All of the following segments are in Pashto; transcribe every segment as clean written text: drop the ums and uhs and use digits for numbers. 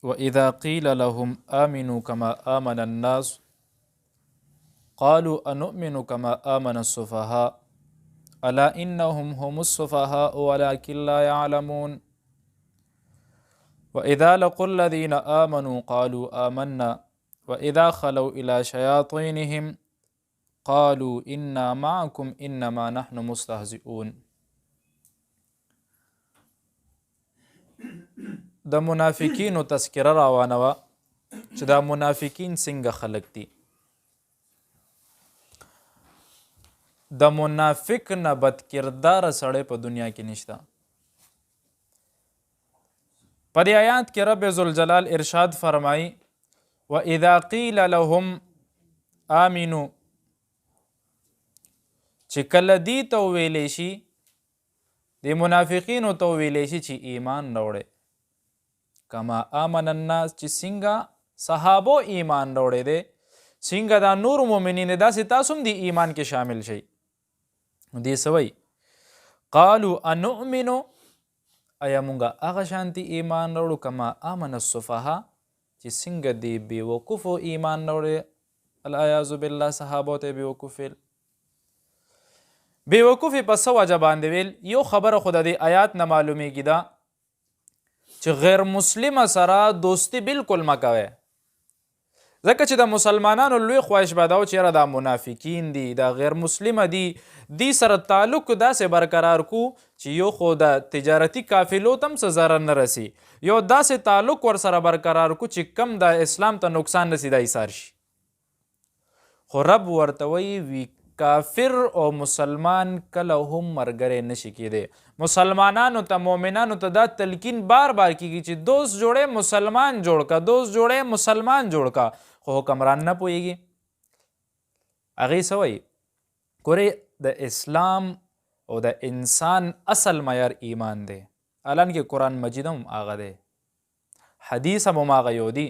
وإذا قيل لهم آمنوا كما آمن الناس قالوا أنؤمن كما آمن السفهاء ألا إنهم هم السفهاء ولكن لا يعلمون وإذا لقوا الذين آمنوا قالوا آمنا وإذا خلوا إلى شياطينهم قالوا إنا معكم إنما نحن مستهزئون. د منافقینو تذکره روانه وه چې دا منافقین څنګه خلق دي. د منافق نه بد کرداره سړی په دنیا کې نشته. په دې آیات کې رب ذوالجلال ارشاد فرمایي وَإِذَا قِيلَ لَهُمْ آمِنُوا، چې کله دې ته وویلی شي، د منافقینو ته وویلی شي چې ایمان راوړئ، کما آمن الناس، چې څنګه صحابو ایمان راوړی دی، څنګه دا نور مؤمنین دی، داسې تاسو هم د ایمان کې شامل شئ. دې څه وایي قالوا انؤمنو، آیا مونږه هغه شانتي ایمان راوړو کما آمن السفهاء، چې څنګه د بېوقوفو ایمان راوړی. العیاذ بالله صحابو ته بېوقوف ویل. بېوقوفې په څه وجه باندې ویل؟ یو خبره خو د دې آیات نه معلومیږي ده چې غیر مسلمه سره دوستي بالکل مه کوئ، ځکه چې د مسلمانانو لوی خواهش به دا و چې یاره دا منافقین دي، دا غیر مسلمه دي، دې سره تعلق داسې برقرار کو چې یو خو د تجارتي قافلو ته هم څه ضرر نه رسي، یو داسې تعلق ورسره برقرار کو چې کم د اسلام ته نقصان رسي دا ایثار شي. خو رب ورته وایي کافر او مسلمان کله هم ملګری نشي کېدی. مسلمانانو ته مؤمنانو ته دا تلقین بار بار کېږي چې دوست جوړی مسلمان جوړ کا، دوست جوړی مسلمان جوړ کا، خو حکمران نه پوهېږي. هغې څه وایي؟ ګورې د اسلام او د انسان اصل معیار ایمان دی، حالانکې قرآن مجید هم هغه دی، حدیث هم هغه یو دی،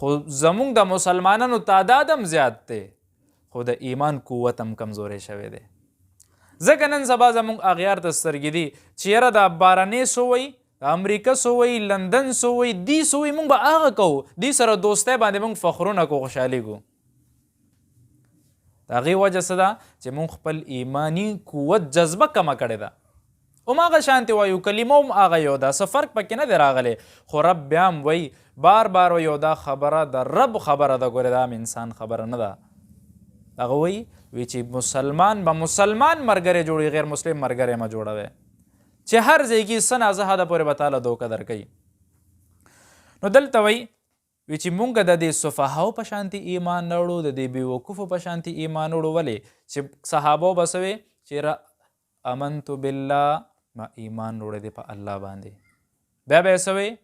خو زمونږ د مسلمانانو تعداد هم زیات دی، خو د ایمان قوت هم کمزوری شوی دی. ځکه نن سبا زمونږ اغیار ته سترګې دي چې یاره دا بارنې څه وایي، د امریکا څه وایي، لندن څه وایي، دې څه وایي، مونږ به هغه کوو، دې سره دوستی باندې مونږ فخرونه کوو، خوشحالېږو. د هغې وجه څه ده چې مونږ خپل ایمانی قوت جذبه کمه کړې ده. هماغه شانتې وایو، کلمه هم هغه یو ده، څه فرق پکې نه دی راغلی، خو رب بیا هم وایي بار بار وایي دا خبره د رب خبره ده، ګورې دا هم انسان خبره نه ده. هغه وایي چې مسلمان به مسلمان ملګری جوړوي، غیر مسلم ملګری مه جوړوئ، چې هر ځای کې څه نازه حده پورې به تاله دوکه درکوي. نو دلته وایي چې مونږ د دې صفحاو په شانتي ایمان راوړو، د دې بېوقوفو په شانتي ایمان راوړو. ولې؟ چې صحابو به څه وی چې امنتو بالله، ما ایمان راوړی دی په الله باندې. بیا به یې څه وی؟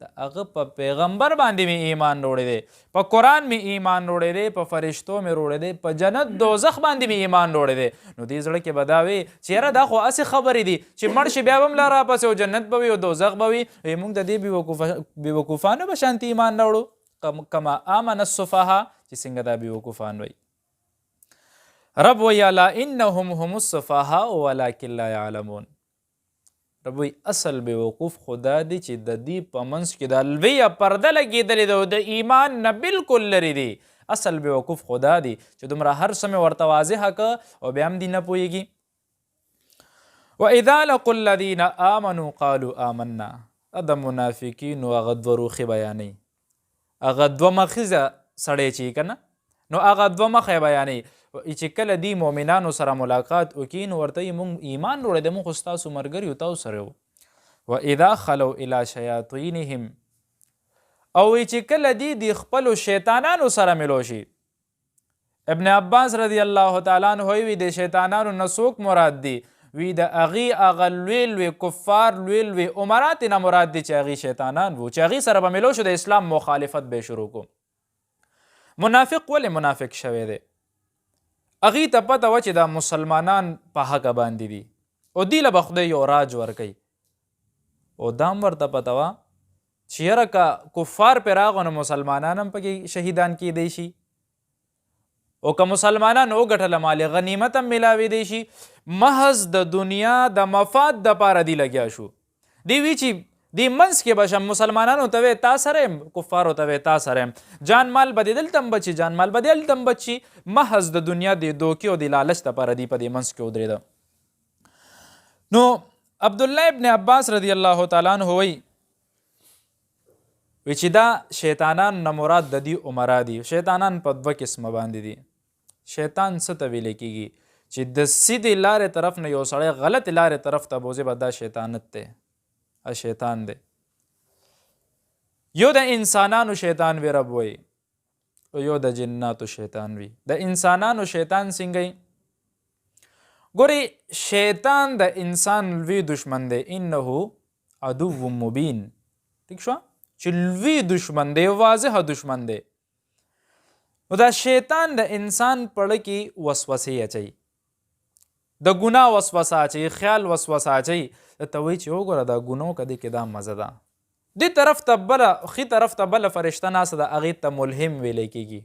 د هغه په پیغمبر باندې مې ایمان راوړی دی، په قرآن مې ایمان راوړی دی، په فرشتو مې راوړی دی، په جنت دوزخ باندې مې ایمان راوړی دی. نو دې زړه کې به دا وي چې یاره دا خو هسې خبرې دي چې مړ شي بیا به هم لا راپسې او جنت به وي او دوزخ به وي. موږ د دې بېوقوفانو به شانتي ایمان راوړو کما آمن السفهاء، چې څنګه دا بېوقوفان وایي. رب وایي الا انهم هم السفهاء ولکن لا یعلمون. رب وایي اصل بېوقوف خو دا دی چې د دې په منځ کې دا لویه پرده لګېدلې ده او د ایمان نه بالکل لرې دي. اصل بېوقوف خو دا دی چې دومره هر څه مې ورته واضحه که او بیا هم دې نه پوهېږي. واذا لقوا الذین آمنوا قالوا آمنا، دا د منافقینو هغه دوه روخې بیانوي، هغه دوه مخیزه سړی چې که نه، نو هغه دوه مخی بیانوي چې کله دی مؤمنانو سره ملاقات وکړي نو ورته یې مونږ ایمان راوړی دی، مونږ خو ستاسو ملګري یو، تاسو سره یو. واذا خلوا الی شیاطینهم، او چې کله دی د خپلو شیطانانو سره ملو شي. ابن عباس رضی الله تعالی عنه وی د شیطانانو نه څوک مراد دی؟ وی د هغې هغه لوی لوی کفار، لوی لوی عمرات نه مراد دی چې هغې شیطانان وو، چې هغې سره به ملو شو د اسلام مخالفت به شروع کو. منافق ولې منافق شوی دی؟ هغې ته پته وه چې دا مسلمانان په حقه باندې دي او دې له به خدای یو راج ورکوي، او دا هم ورته پته وه چې یاره که کفار پرې راغو نو مسلمانان هم پکې شهیدان کیدی شي، او که مسلمانان وګټله مال غنیمت هم میلاویدی شي. محض د دنیا د مفاد دپاره دی لګیا شو. دی وی چې دی منځ کې به شم مسلمانانو ته وې تا سره یم کفارو ته وې تا سره یم جان مال به دې دلته هم بچي جان مال به دې هلته هم بچي محض د دنیا د دوکې او د لالچ دپاره دی په دې منځ کې ودرېده. نو عبدالله ابن عباس رضی الله تعالی عنه وایي چې دا شیطانان نه مراد د دې عمرا دي. شیطانان په دوه قسمه باندې دي. شیطان څه ته ویلی کېږي چې د سیدې لارې طرف نه یو سړی غلط لارې طرف ته بوځي به دا شیطانت دی شیطان دی. یو د انسانانو شیطان وی رب وی او یو د جناتو شیطان وی. د انسانانو شیطان څنګه ګوري شیطان د انسان لوی دشمن دی انه عدو مبین ٹھیک شو چې لوی دشمن دی واضح دشمن دی. نو دا شیطان د انسان پړه کې وسوسې اچوي د ګناه وسوسه اچوي خیال وسوسه اچوي ته وایي چې وګوره دا ګناه که دې کې دا مزه ده دې طرف ته بله ښي طرف ته بله فرشته ناسته ده هغې ته ملهم ویلی کېږي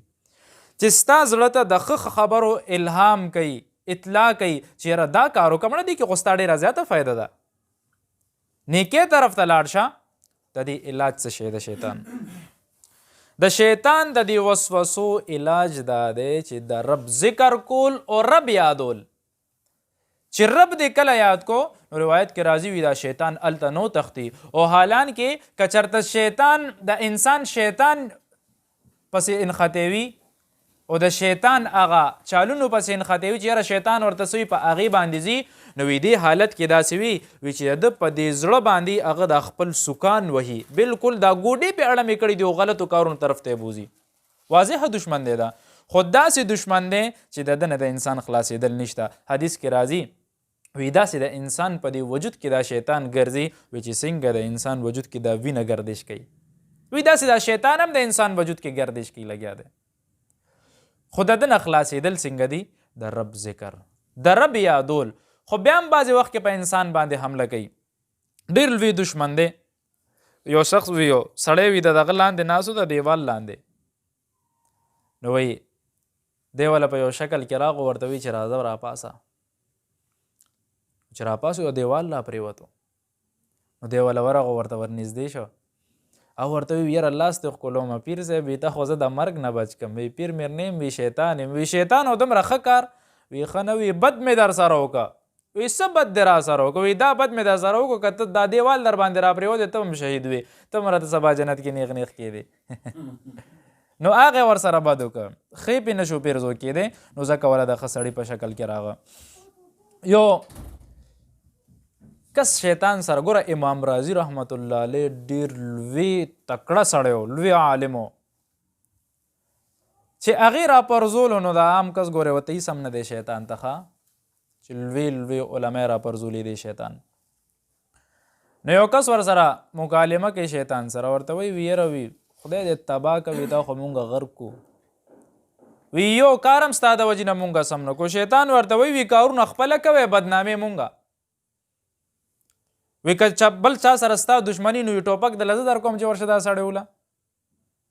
چې ستا زړه ته د ښه خبرو الهام کوي اطلاع کوي چې یاره دا کار وکړه مړه دې کې خو ستا ډېره زیاته فایده ده نیکې طرف ته لاړ شه د دې علاج څه شی د شیطان د شیطان د دې وسوسو علاج دا دی چې د رب ذکر کول او رب یادول چې رب دې کله یاد کو نو روایت کې راځي وي دا شیطان هلته نو تختی او حالان کې که چېرته شیطان د انسان شیطان پسې انخطوي او د شیطان هغه چالونو پسې انخطوي چې یاره شیطان ورته څه وي په هغې باندې ځي نو دې حالت کې داسې وي چې د په دې زړه باندې هغه د خپل سکان وهي بالکل دا ګوډې پې اړه مې کړي دي او غلطو کارونو طرف ته یې بوځي. واضح دشمن دی دا خو داسې دشمن دی چې د ده نه د انسان خلاصېدل نشته. حدیث کې راځي وی داسې د انسان په دې وجود کې دا شیطان ګرځي وی چې څنګه د انسان وجود کې دا وینه گردش کوي وی داسې دا شیطان هم د انسان وجود کې گردش کوي لګیا دی. خو د ده نه خلاصېدل څنګه دي د رب ذکر د رب یادول. خو بیا هم بعضې وخت کې په انسان باندې حمله کوي. ډېر لوی دشمن دی. یو شخص وي یو سړی وي د دغه لاندې ناست د دیوال لاندې نو وایي دی والا په یو شکل کې راغو ورته وایي چې راځه راپاسه چې راپاسو یو دیوال لا پرېوتو نو دی والا ورغو ورته ورنږدې شو او ورته وایي یاره لاس دې ښکلومه پیر صاحب وي ته خو زه د مرګ نه بچ کم وي پیر میر نه یم وي شیطان یم وي شیطان او دومره ښه کار وي ښه نه وي بد مې در سره وکړه وي څه بد دې را سره وکړه وي دا بد مې در سره وکړه که ته دا دیوال در باندې را پرېوتې ته هم شهید وي ته هم راته سبا جنت کې نیغ نیغ کېدې نو هغه ورسره بد وکړه ښې پې نه شو پیرزو کېدی نو ځکه والا د ښه سړي په شکل کې راغه. یو کس شیطان سره ګوره امام رازي رحمت الله علیه ډېر لوی تکړه سړی و لوی عالم و چې هغې راپرزولو نو د عام کس ګورې ورته هېڅ هم نه دی شیطان ته ښه چې لوی لوی علما یې راپرزولي دی شیطان. نو یو کس ورسره مکالمه کوي شیطان سره ورته وایي وي یاره وي خدای دې تباه کوي دا خو مونږ غرب کو وی یو کار هم ستا د وجې نه مونږ سم نه کو. شیطان ورته وایي وي کارونه خپله کوی بدنامې مونږه وی که بل چا سره ستا دشمني نو ټوپک دله زه در کوم چې ورشه دا سړی وله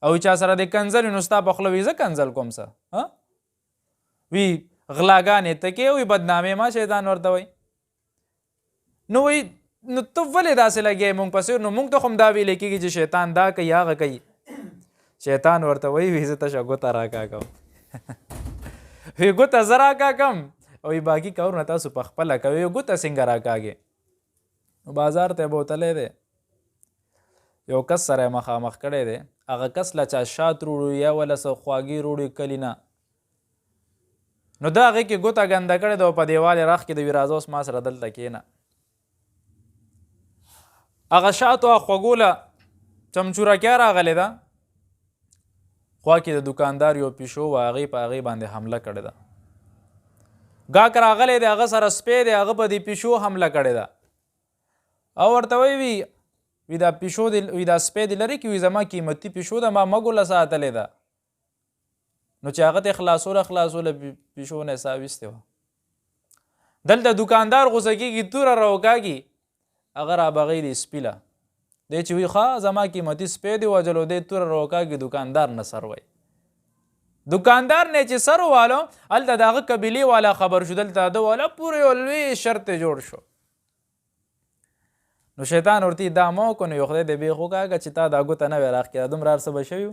او چا سره د کنځل نو ستا په خوله وي زه کنځل کوم څه وی غلاګانې ته کې وي بدنامې ما شیطان ورته وایي نو وی نو ته ولې داسې لګې مونږ پسې نو مونږ ته خو هم دا ویلی کېږي چې شیطان دا کوي هغه کوي. شیطان ورته وایي وي زه تشه ګوته راکاږم وی ګوته زه راکاږم او وی باقي کارونه تاسو په خپله کوئ ګوته څنګه راکاږې نو بازار ته بوتلی دی یو کس سره مخامخ کړی دی هغه کس له چا شات روړو یا وله څه خواږې روړي کلي نه نو دا هغې کې ګوته ګنده کړې ده او په دیوال یې راخ کې د وي راځه اوس ما سره دلته کښېنه هغه شاتو هغه خوږو له چمچورکیا راغلې ده خوا کې د دوکاندار یو پیشو و هغې په هغې باندې حمله کړې ده ګاک راغلی دی هغه سره سپی دی هغه په دې پیشو حمله کړې ده او ورته وایي وي دا پیشو دی وي دا سپی دی لرې کې وي زما قیمتي پیشو ده ما مګوله ساتلې ده نو چې هغه ته خلاصوله پیشو نه سا ویستې وه دلته دوکاندار غوسه کېږي توره راوکاږي هغه رابغی دی سپی له دی چې وي ښه زما قیمتي سپی دی وجلو دی توره راوکاږي دوکاندار نه سر وی دوکاندار نه چې سر والو هلته د هغه قبیلې والا خبر شو دلته ده والا پورې یو لوی شرط جوړ شو نو شیطان ورته دا مه وکړو نو یو خدای دې بیخ وکاږه چې تا دا ګوته نه وی راښکېده دومره هر څه به شوي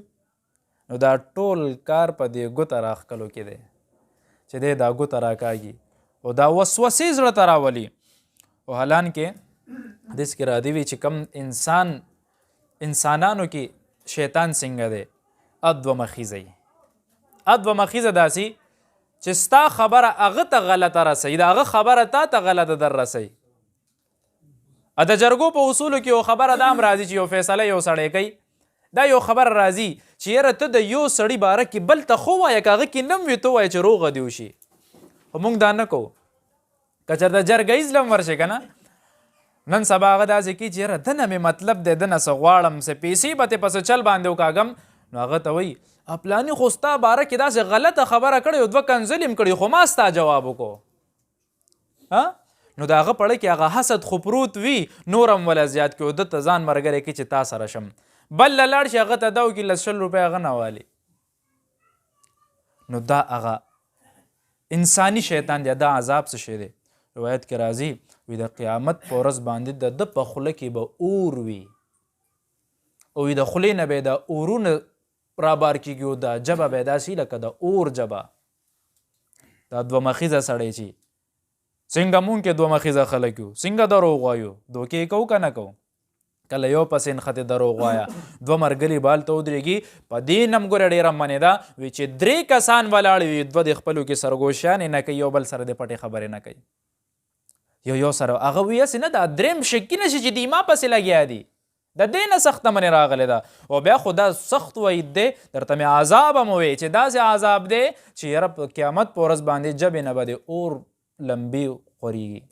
نو دا ټول کار په دې ګوته راښکلو کې دی چې دی دا ګوته راکاږي او دا وسوسې زړه ته راولي او حالانکې حدیث کې راځي وي چې کم انسانانو کې شیطان څنګه دی ادوه مخیزه ادوه مخیزه داسې چې ستا خبره هغه ته غلطه رسوي د هغه خبره تا ته غلطه در رسوي د جرګو په اصولو کې یو خبره دا هم راځي چې یو فیصله یو سړی کوي دا یو خبره راځي چې یاره ته د یو سړي باره کې بل ته خو وایه که هغه کې نه وي ته وایه چې روغه دې وشي خو موږ دا نه کوو که چېرته جرګهیز لم ورشي که نه نن سبا هغه داسې کوي چې یاره دنه مې مطلب دی دنه څه غواړم څه پیسې به تې په څه چل باندې وکاږم نو هغه ته وایي پلاني خو ستا باره کې داسې غلطه خبره کړې او دوه کنځلې م کړي خو ما ستا جواب وکړو نو د هغه پړه کې هغه حسد خو پروت وي نور هم ولا زیات کړي او ده ته ځان ملګری کړي چې تا سره شم بل له لاړ شي هغه ته دا وکړي 100 روپۍ هغه نه والي نو دا هغه انساني شیطان دی دا عذاب څه شی دی روایت کې راځي وي د قیامت په ورځ باندې د ده په خوله کې به اور وي او د خولې نه به د اورونه رابار کېږي او دا جبه به یې داسې لکه د اور جبه دا دوه مخیزه سړی چې څنګه مونږ کې دوه مخیزه خلک یو څنګه دروغ وایو دوکې یې کوو که نه کوو کله یو پسې نښتې دروغ وایه دوه ملګري بال ته ودرېږي په دې نه م ګوره ډېره منې ده وي چې 3 کسان ولاړ وي دوه د خپلو کې سرګوشیانې نه کوي یو بل سره د پټې خبرې نه کوي یو سره هغه وي هسې نه دا درېم شکي نه شي چې دی ما پسې لګیا دي د دې نه سخته منې راغلی ده او بیا خو دا سخت وعید دی درته مې عذاب هم ووی چې داسې عذاب دی چې یاره په قیامت په ورځ باندې جبې نه به د اور لمبې خورېږي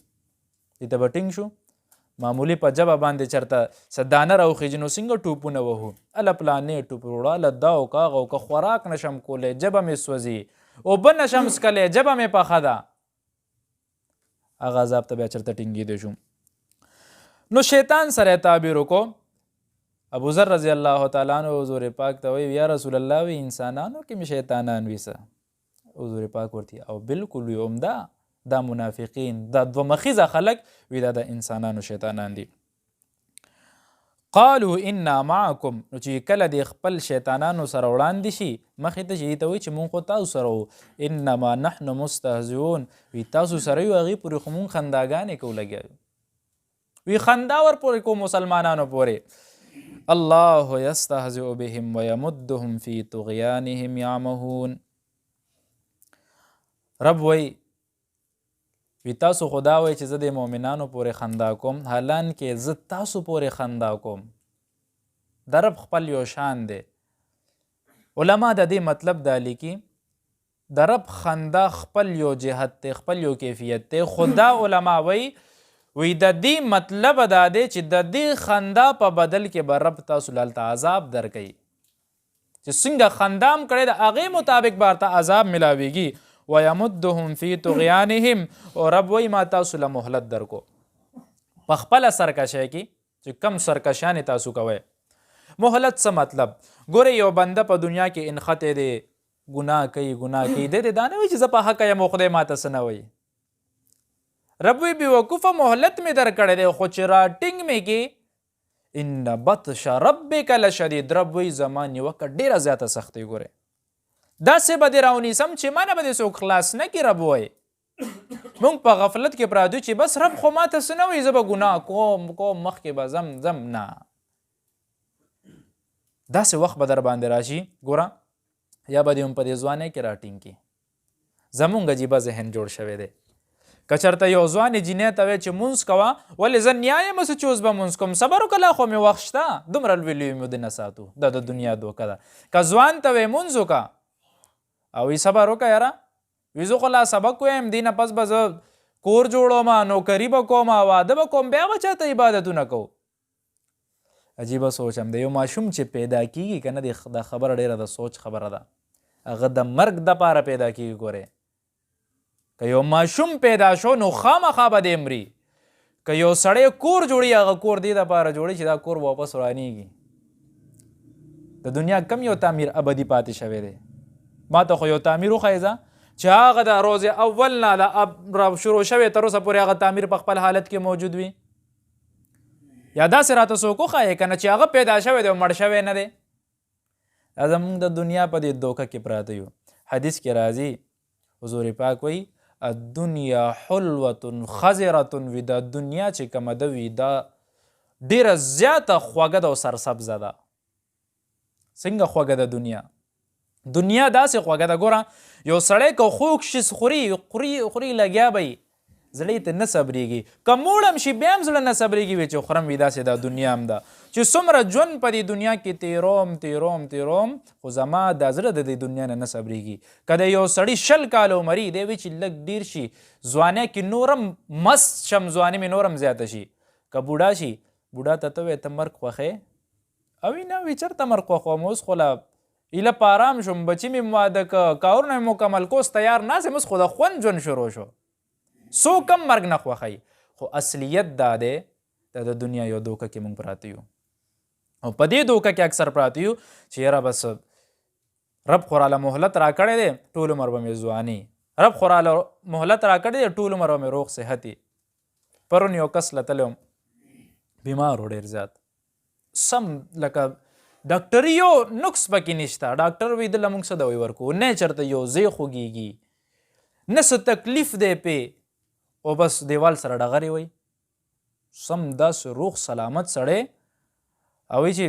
دې ته به ټینګ شو معمولی په جبه باندې چېرته څه دانه راوخېږي نو څنګه ټوپونه وهو هله پلانې ټوپ وروړه هله دا او که هغه او که خوراک نشم کولی جبه مې سوځي اوبه نشم څکلی جبه مې پخه ده هغه عذاب ته بیا چېرته ټینګېدی شو نو شیطان سره تعبیر وکړو ابو ذر رضی الله تعالی عنہ حضور پاک ته وی یا رسول الله وی انسانانو کې مې شیطانان وي څه حضور پاک ورته او بالکل وي عمده دا منافقین دا دوه مخیزه خلک وی دا د انسانانو شیطانان دي قالوا انا معکم نو چې کله د خپل شیطانانو سره وړاندې شي مخې ته چې ته وایي چې مونږ خو تاسو سره وو انما نحن مستهزئون وی تاسو سره یو هغې پورې خو مونږ خنداګانې کوو لګیا وی خندا ور پورې کوو مسلمانانو پورې الله یستهزئ بهم ویمدهم فی طغیانهم یعمهون رب وی تاسو خدا وای چې زه د مؤمنانو پورې خندا کوم حالانکې زه تاسو پورې خندا کوم د رب خپل یو شان دی علما د دې مطلب دا لیکي د رب خندا خپل یو جهت دی خپل یو کیفیت دی خدا علما وی د دې مطلب دا دی چې د دې خندا په بدل کې به رب تاسو لالته عذاب درکوي چې څنګه خندا هم کړی د هغې مطابق به ورته عذاب ملاویږي ویمدهم فی طغیانهم او رب وی ما تاسو له مهلت درکو په خپله سرکشۍ کې چې کم سرکشیانې تاسو کوئ مهلت څه مطلب ګورې یو بنده په دنیا کې انختی دی ګناه کوي دی دا نه وایي چې زه په حقه یم او خدای ماته څه نه وایي رب وی بیوقوفه مهلت مې درکړی دی خو چې راټینګ مې کې ان بطش ربک لشدید رب وی زما نیوکه ډېره زیاته سختۍ ګورې داسې به دې راونیسم چې ما نه به دې څوک خلاص نه کړي رب وایي موږ په غفلت کې پراته چې بس رب خو ماته څه نه وایي زه به ګناه کوم مخکې به ځم نه داسې وخت به در باندې راشي ګوره یا به دې هم په دې ځوانۍ کې راټینګ کړي زمونږ عجیبه ذهن جوړ شوی دی که چېرته یو ځوانې جینۍ ته وایي چې مونځ کوه ولې زه نیا یم څه چې اوس به مونځ کوم صبر وکړه لا خو مې وخت شته دومره لوی لوی مې دې نه ساتو دا د دنیا دوکه ده که ځوان ته وایي مونځ وکړه او وی صبر وکړه یاره وی زه خو لا سبق ویم دې نه پس به زه کور جوړوم نوکري به کوم واده به کوم بیا به چاته عبادتونه کوو عجیبه سوچ هم دی یو ماشوم چې پیدا کیږي که نه دا خبره ډېره د سوچ خبره ده هغه د مرګ دپاره پیدا کیږي ګورې که یو ماشوم پیدا شو نو خامخا به دې مري که یو سړی کور جوړي هغه کور دې دپاره جوړي چې دا کور واپس رانیږي د دنیا کم یو تعمیر ابدي پاتې شوی دی ما ته خو یو تعمیر وښایي چې هغه د روز اول نه شروع شوی تر اوسه پورې هغه تعمیر په خپل حالت کې موجود وي یا داسې راته څوک وښایې که نه چې هغه پیدا شوی دی او مړ شوی نه دی. دا زموږ د دنیا په دې دوکه کې پراته یو. حدیث کې راځي حضور پاک وایي الدنیا حلوة خضرة، وي دا دنیا چې کومه ده وي دا ډېره زیاته خوږه ده او سرسبزه ده. څنګه خوږه ده دنیا؟ دنیا داسې خوږه ده، ګوره یو سړی که خوږ شي خوري لګیا به یي، زړه یې ته نه صبرېږي. که موړ هم شي بیا هم زړه نه صبرېږي وي چې خورم وي. داسې دا دنیا هم ده چې څومره ژوند په دې دنیا کې تیروم خو زما دا زړه د دې دنیا نه صبرېږي. که د یو سړي 20 کاله عمر وي، دی وي چې لږ ډېر شي ځوانۍ کې نورم مست شم، ځواني مې نورم زیاته شي. که بوډا شي، بوډا ته ته وایې ته مرګ خوښې؟ او نه وي چېرته مرګ خوښوم، اوس خو لا ایله په ارام شوم، بچي مې واده که کارونه مې مکمل کوس تیار ناست یم، اوس خو د خوند ژوند شروع شو. څوک هم مرګ نه خوښوي، خو اصلیت دا دی دا د دنیا یو دوکه کې موږ پراته یو. او په دې دوکه کې اکثر پراته یو چې یاره بس رب خو راله مهلت راکړی دی، ټول عمر به مې ځواني، رب خو راله مهلت راکړی دی، ټول عمر به مې روغ صحتي. پرون یو کس له تللی وم، بیمار و ډېر زیات، سم لکه ډاکټري یو نقص پکې نشته. ډاکټر وایي دله موږ څه دوی ورکوو، نه چېرته یو ځای خوږېږي، نه څه تکلیف دی پې، او بس دیوال سره ډغرې وي. سم داسې روغ سلامت سړی، او وایي چې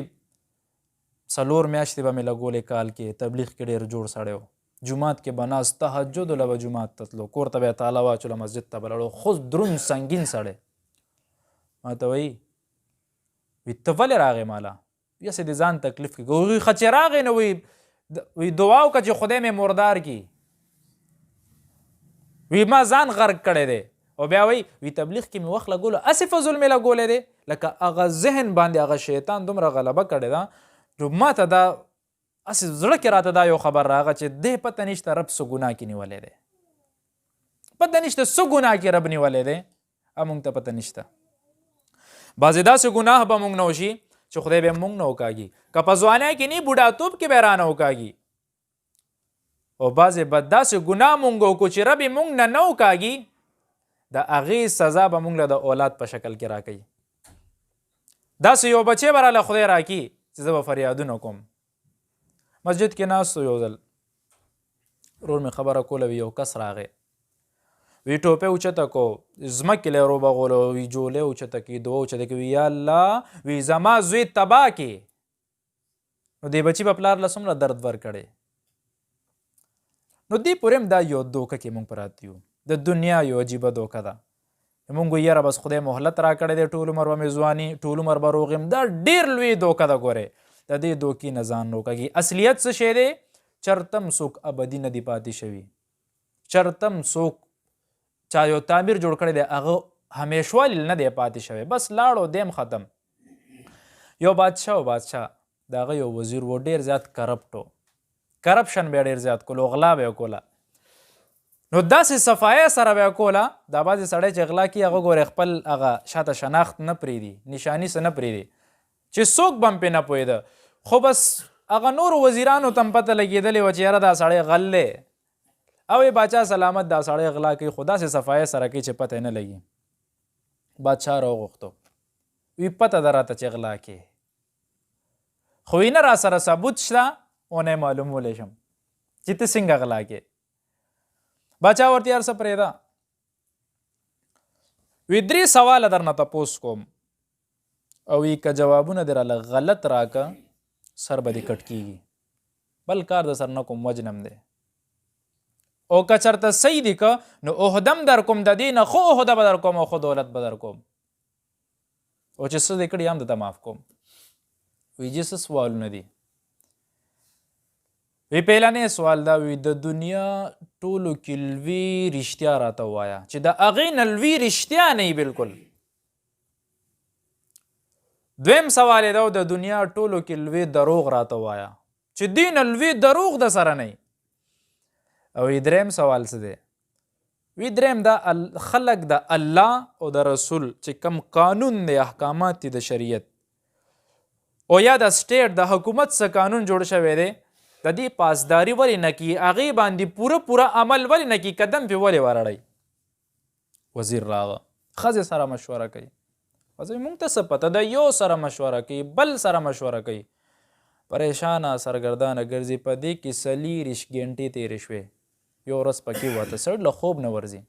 4 میاشتې به مې لګولې کال کې، تبلیغ کې ډېر جوړ سړی و، جومات کې به ناست، تهجد له به جومات ته تلو، کور ته به یې تاله واچوله، مسجد ته به لاړو، خو دروند سنګین سړی. ما ته وایي وي ته ولې راغې ماله؟ یسې د ځان تکلیف کې هغوی ښه چې راغې نو وي دعا وکړه چې خدای مې مردار کړي، وی ما ځان غرق کړی دی. او بیا وایي وی تبلیغ کې مې وخت لګولو، هسې فضول مې لګولی دی، لکه هغه ذهن باندې هغه شیطان دومره غلبه کړې ده نو ما ته دا هسې زړه کې راته دا یو خبر راغه چې دی پته نشته رب څه ګناه کې نیولی دی، پته نشته څه ګناه کې رب نیولی دی، موږ ته پته نشته. بعضې داسې ګناه به موږ نه وشي چې خدای به موږ نه وکاږي، که په ځوانۍ کې نه بوډاتوب کې به رانه وکاږي. او بعضې به داسې ګناه موږ وکړو چې رب یې موږ نه وکاږي، د هغې سزا به موږ له د اولاد په شکل کې راکوي. داسې یو بچی به راله خدای راکړي چې زه به فریادونه کوم. مسجد کې ناست یو ځل ورور مې خبره کوله، وي یو کس راغی، وی ټوپۍ اوچته کو، ځمکې له روبغولو، وی جولۍ اوچته کړي، دعا اوچته کړي، وی یا الله وی زما زوی تباه کړي. نو دې بچي به پلار له څومره درد ورکړی. نو دې پورې هم دا یو دوکه کې موږ پراته یو. د دنیا یو عجیبه دوکه ده. موږ وایو یاره بس خدای مهلت راکړی دی، ټول عمر به مې ځواني، ټول عمر به روغ یم. دا ډېر لوی دوکه ده. ګورې د دې دوکې نه ځان وکږي. اصلیت څه شی دی؟ چرته هم څوک ابدي نه دی پاتې شوي، چرته هم څوک چا یو تعمیر جوړ کړی دی هغه همیشوالي نه دی پاتې شوی، بس لاړو دیم ختم. یو بادشاه و، بادشاه د هغه یو وزیر و، ډېر زیات کرپټ و، کرپشن به یې ډېر زیات کولو، غلا به یې کوله. نو داسې صفایه سره به یې کوله، دا بعضې سړی چې غلا کي هغه ګورې خپل هغه شاته شناخت نه پرېږدي، نشاني څه نه پرېږدي چې څوک به هم پرې نه پوهېده. خو بس هغه نورو وزیرانو ته هم پته لګېدلې وه چې یاره دا سړی غل دی، او یې باچا سلامت دا سړی غلا کوي، خو داسې صفایه سره کوي چې پته یې نه لګي. بادشاه راوغوښتو، وی پته ده راته چې غلا کوي، خو یې نه را سره ثبوت شته ونه یې معلومولی شم چې ته څنګه غلا کوې. باچا ورته هر څه پرېږده، وی 3 سواله درنه تپوس کوم، او وی که جوابونه دې راله غلط راکه سر به دې کټ کېږي، بل کار د سر نه کوم، وجنم دی. او که چرته صحیح دي که نو عهدم در کوم، د دې نه خو عهده به در کوم او خو دولت به در کوم، او چې څه دې کړي هم درته معاف کوم. وی جې څه سوالونه دي؟ وی پهلنی سوال دا، وی د دنیا ټولو کې لوی رښتیا راته ووایه چې د هغې نه لوی رښتیا نه وي بلکل. دویم سوال یې دا و، د دنیا ټولو کې لوی دروغ راته ووایه چې دې نه لوی دروغ د سره نه وي. او دریم سوال څه دی؟ وی دریم دا خلق د الله او د رسول چې کم قانون دی، احکامات دي د شریعت او یا د سټیټ د حکومت څخه قانون جوړ شوی دی، د دې پاسداري ولې نه کي، هغې باندې پوره عمل ولې نه کي، قدم پې ولې ورړی؟ وزیر راغه، ښځې سره مشوره کوي، پس موږ ته څه پته ده یو سره مشوره کوي بل سره مشوره کوي پریشانه سرګردانه ګرځي په دې کې 40 غنټې تېرې شوې یو ورځ پکې وته سړی له خوب نه ورځي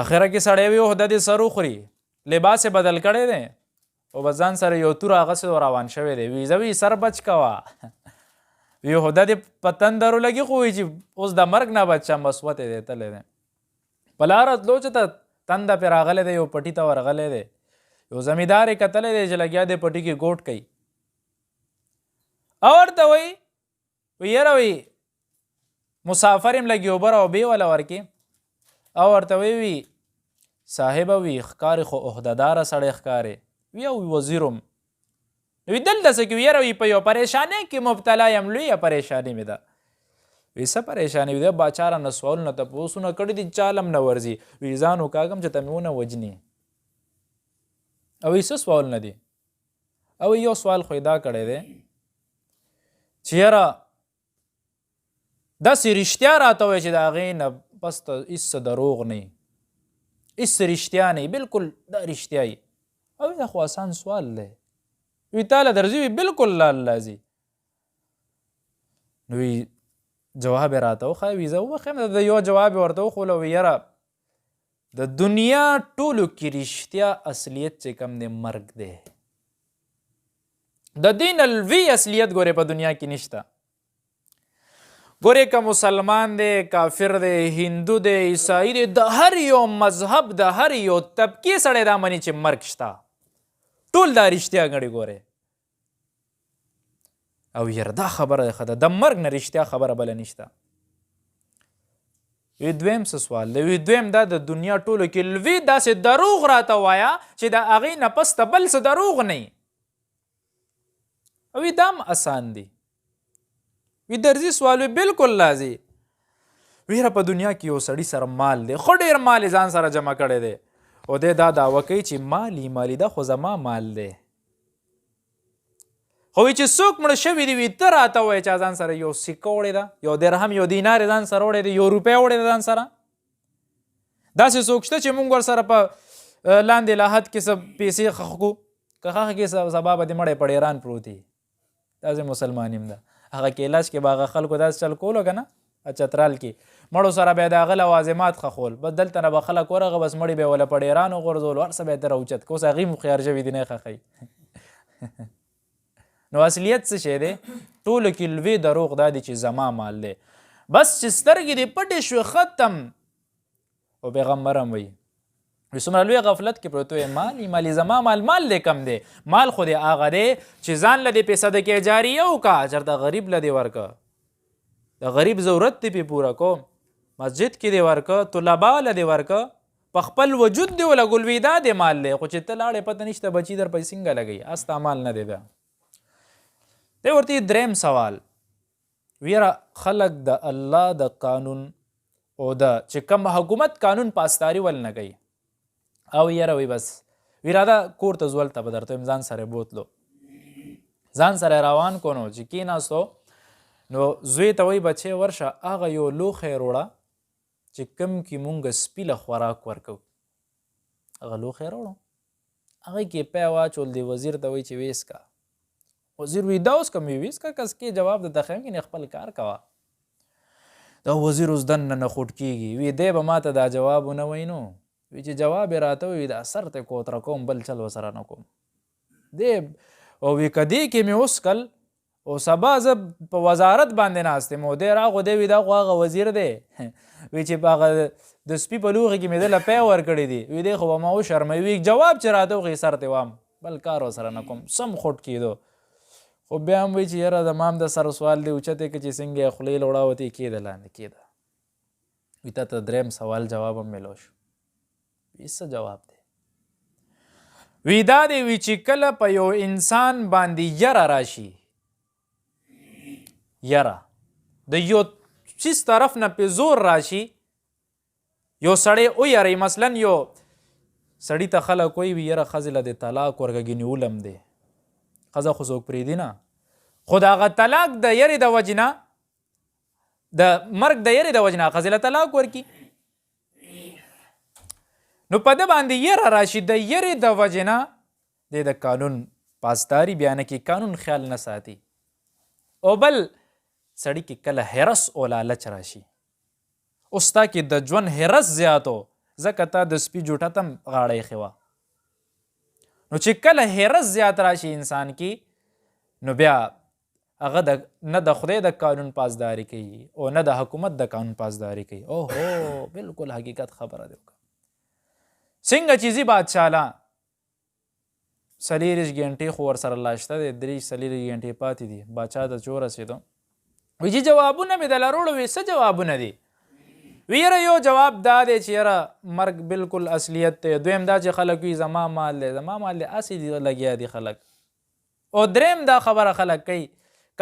اخره کې سړی وي عهده دې سر وخوري لباس یې بدل کړی دی او به ځان سره یو تور اغسې روان شوی دی وي زه وي سر بچ کوه وي عهده دې په تندرو لګي خو وي چې اوس د مرګ نه بچم بس وتی دی تللی دی په لاره تلو چې ته تنده پې راغلی دی یو پټي ته ورغلی دی یو زمیندار یې کتلی دی چې لګیا دی پټي کې ګوټ کوي او ورته وایي یاره وایي مسافر یم لږ اوبه راوبې وله ورکې او ورته وی صاحبه وي ښکارې خو عهدهداره سړی ښکارې وي او وزیر م وي دلته څه کې وي یاره وي په یو پریشانۍ کې مبتلا یم لویه پریشاني مې ده وي څه پریشاني وي ده باچا رانه سوالونه تپوسونه کړي دي چالم نه ورځي وي ځان وکاږم چې ته مې ونه وجنې او وي څه سوالونه دي او یو سوال خو یې دا کړی دی چې یاره داسې رښتیا راته وایي چې د هغې نه بس ته هېڅ څه دروغ نه وي هېڅ څه رښتیا نه وي بلکل دا رښتیا وي او دا خو آسان سوال دی وي تاله درځي وي بلکل الله ځي نو وي جواب یې راته وښایه وي زه وبخیم د یو جواب یې ورته وښوله وي یاره د دنیا ټولو کې رښتیا اصلیت چې کم دی مرګ دی د دې نه لوی اصلیت ګورې په دنیا کې نشته ګورې که مسلمان دی کافر دی هندو دی عیسائی دی د هر یو مذهب د هر یو طبقې سړی دا مني چې مرګ شته ټول دا رښتیا ګڼي ګورې او یاره دا خبره ښه ده د مرګ نه رښتیا خبره بله نشته وی دویم څه سوال دی وی دویم دا د دنیا ټولو کې لوی داسې دروغ راته وایه چې د هغې نه پس ته بل څه دروغ نه وي او دا هم اسان دی وی درځي سوال وی بلکل لازي ویره په دنیا کې یو سړي سره مال دی خو ډېر مال ځان سره جمع کړی دی او دی دا دعوه کوي چې مالي دا خو زما مال دی خو وی چې څوک مړه شوي دي وي ته راته وایې چې ځان سره یو سکه وړې ده یو درهم یو دینار ځان سره وړې ده یو روپۍ وړې ده ځان سره داسې څوک شته چې مونږ ورسره په لاندې لاحت کې څه پیسې خښ کړو که خښ کې سبا به دې مړی په ډیران پروت وي داسې مسلمان یم ده هغه کیلاش کې به هغه خلکو داسې چل کولو که نه چترال کې مړو سره به یې د هغه لوازمات خښول بس دلته نه به خلک ورغه بس مړي به یې وله په ډیران وغورځول هر څه به یې ته راوچت که اوس هغې هم هوښیار شوي دي نه خښوي نو اصلیت څه شی دی ټولو کې لوی دروغ دا دی چې زما مال دی بس چې سترګې دې پټې شوې ختم او پیغمبر هم وایي څومره لوی غفلت کې پروت وی مالي زما مال دی کم دی مال خو دی هغه دی چې ځان له دې پې صدقې جاریه وکړه چېرته غریب له دې ورکه د غریب ضرورت دې پې پوره کو مسجد کې دې ورکه طلبا له دې ورکه په خپل وجود دې ولګول وي دا دې مال دی خو چې ته لاړې پته نشته بچي در پې څنګه لګوي استا مال نه دی بیا دی ورته دریم سوال ویره خلک د الله د قانون او د چې کوم حکومت قانون پاسداري ول نه کوي او یاره وی بس وی راده کور ته زول ته به درته ویم ځان سره بوتلو ځان سره روان کو نو چې کېناستو نو زوی ته وی بچې ورشه هغه یو لوښی روړه چې کوم کې مونږ سپي له خوراک ورکو هغه لوښی راوړو هغې کې پی واچول دی وزیر ته وی چې ویس کا وزیر وی دا اوس کوم ویس کا کس کې جواب درته ښیم کې نه خپل کار کوه دا وزیر اوس دننه نه خوټ کېږي وی دی به ماته دا جواب ونه وی نو وی چې جواب یې راته وي دا سر ته کوتره کوم بل چل ورسره نه کوم دی او وی که دې کې مې اوس کل او سبا زه په وزارت باندې ناست یم او دی راغو دی وي دا خو هغه وزیر دی وی چې هغه د سپي په لوښي کې مې دله پی ورکړی دی وی دی خو به ما وشرموي وي جواب چې راته وښي سر ته وام بل کار ورسره نه کوم سم خوټ کېدو خو بیا هم وایي چې یاره د مام د سر سوال دی اوچتې که چې څنګه یې خولې لوړاوتې کېده لاندې کېده وي تا ته دریم سوال جواب هم میلو شو وي څه جواب دی وی دا دی وی چې کله په یو انسان باندې یره راشي یره د یو چیز طرف نه پې زور راشي یو سړی ویری مثلا یو سړي ته خلک وایي وي یره ښځې له د طلاق ورکه ګینې ولم دی ښځه خو څوک پرېږدي نه خو د هغه طلاق د یرې د وجې نه د مرګ د یرې د وجې نه ښځې له طلاق ورکي نو په ده باندې یره راشي، د یرې د وجې نه د قانون پاسداري بیا نه کوي، قانون خیال نه ساتي. او بل سړي کې کله حرس او لالچ راشي، اوس تا کې د ژوند حرس زیاتو ځکه تا د سپي جوټه ته هم غاړه ایښې وه. نو چې کله حرس زیات راشي انسان کې، نو بیا هغه نه د خدای د قانون پاسداري کوي او نه د حکومت د قانون پاسداري کوي. اوهو بالکل حقیقت خبره دی. څنګه چې ځي بادشاه له 40 ګنټې خو ورسره لا شته دی، 3-4 ګنټې پاتې دي. باچا ته چې ورسېدو وایي چې جوابونه مې د لروړو وي. څه جوابونه دي؟ وی یاره یو جواب دا دی چې یاره مرګ بالکل اصلیت دی. دویم دا چې خلک وي زما مال دی، زما مال دی، هسې دي لګیا دي خلک. او دریم دا خبره خلک کوي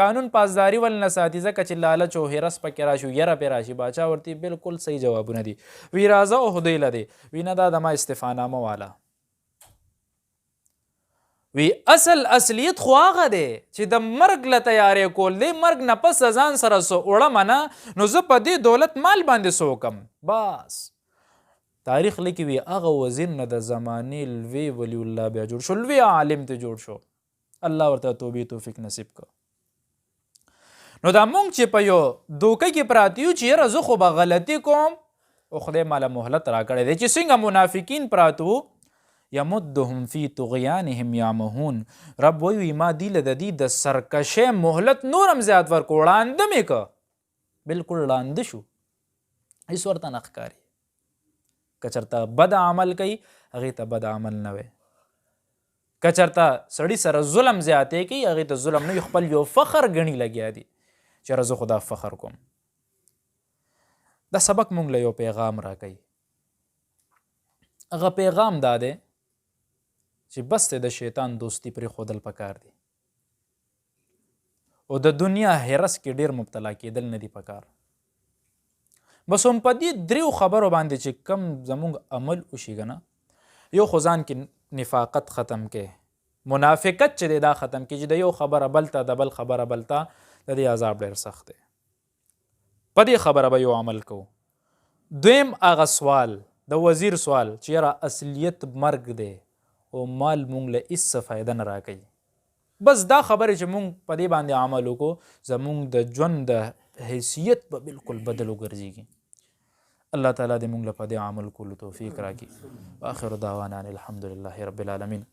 قانون پاسداري ول نه ساتي ځکه چې لالچ او حرس پکې راشي، یره پې راشي. باچا ورته بالکل صحیح جوابونه دي. وی راځه عهدې له دی، وی نه دا د ما استعفانامه والا. وی اصل اصلیت خو هغه دی چې د مرګ له تیارې کول دی. مرګ نه پس ځان سره څه وړمه نه، نو زه په دې دولت مال باندې څه وکم. بس تاریخ لیکي وي هغه وزیر نه د زمانې لوی ولی الله بیا جوړ شو، لوی عالم ته جوړ شو. الله ورته توبې توفیق نصیب کړ. نو دا مونږ چې په یو دوکه کې پراته یو چې یاره زه خو به غلطي کوم، او خدای ماله مهلت راکړی دی چې څنګه منافقین پراته وو یمدهم فی طغیانهم یعمهون. رب وایي ما دی له د دې د سرکشۍ مهلت نورم زیات ورکړو، ړانده مې که بالکل ړانده شو، هېڅ ورته نه ښکاري. که چېرته بد عمل کوي هغې ته بد عمل نه وی، که چېرته سړي سره ظلم زیاتی کوي هغې ته ظلم نه وي، خپل یو فخر ګڼي لګیا دي چې یاره زه خو دا فخر کوم. دا سبق مونږ له یو پیغام راکوي. هغه پیغام دا دی چې بس ته د شیطان دوستی پرېښودل پکار دي او د دنیا حرس کې ډېر مبتلا کېدل نه دي پکار. بس هم په دې دریو خبرو باندې چې کم زموږ عمل وشي که نه، یو خو ځان کې نفاقت ختم کې، منافقت چې دی دا ختم کې، چې د یو خبره بل ته د بل خبره بل ته، د دې عذاب ډېر سخت دی. په دې خبره به یو عمل کوو. دویم هغه سوال د وزیر سوال چې یاره اصلیت مرګ دی او مال مونږ له هېڅ څه فایده نه راکوي. بس دا خبرې چې مونږ په دې باندې عمل وکړو زمونږ د ژوند د حیثیت به بالکل بدل وګرځېږي. الله تعالی دې مونږ له په دې عمل کولو توفیق راکړي. آخر دعوانا الحمدلله رب العالمین.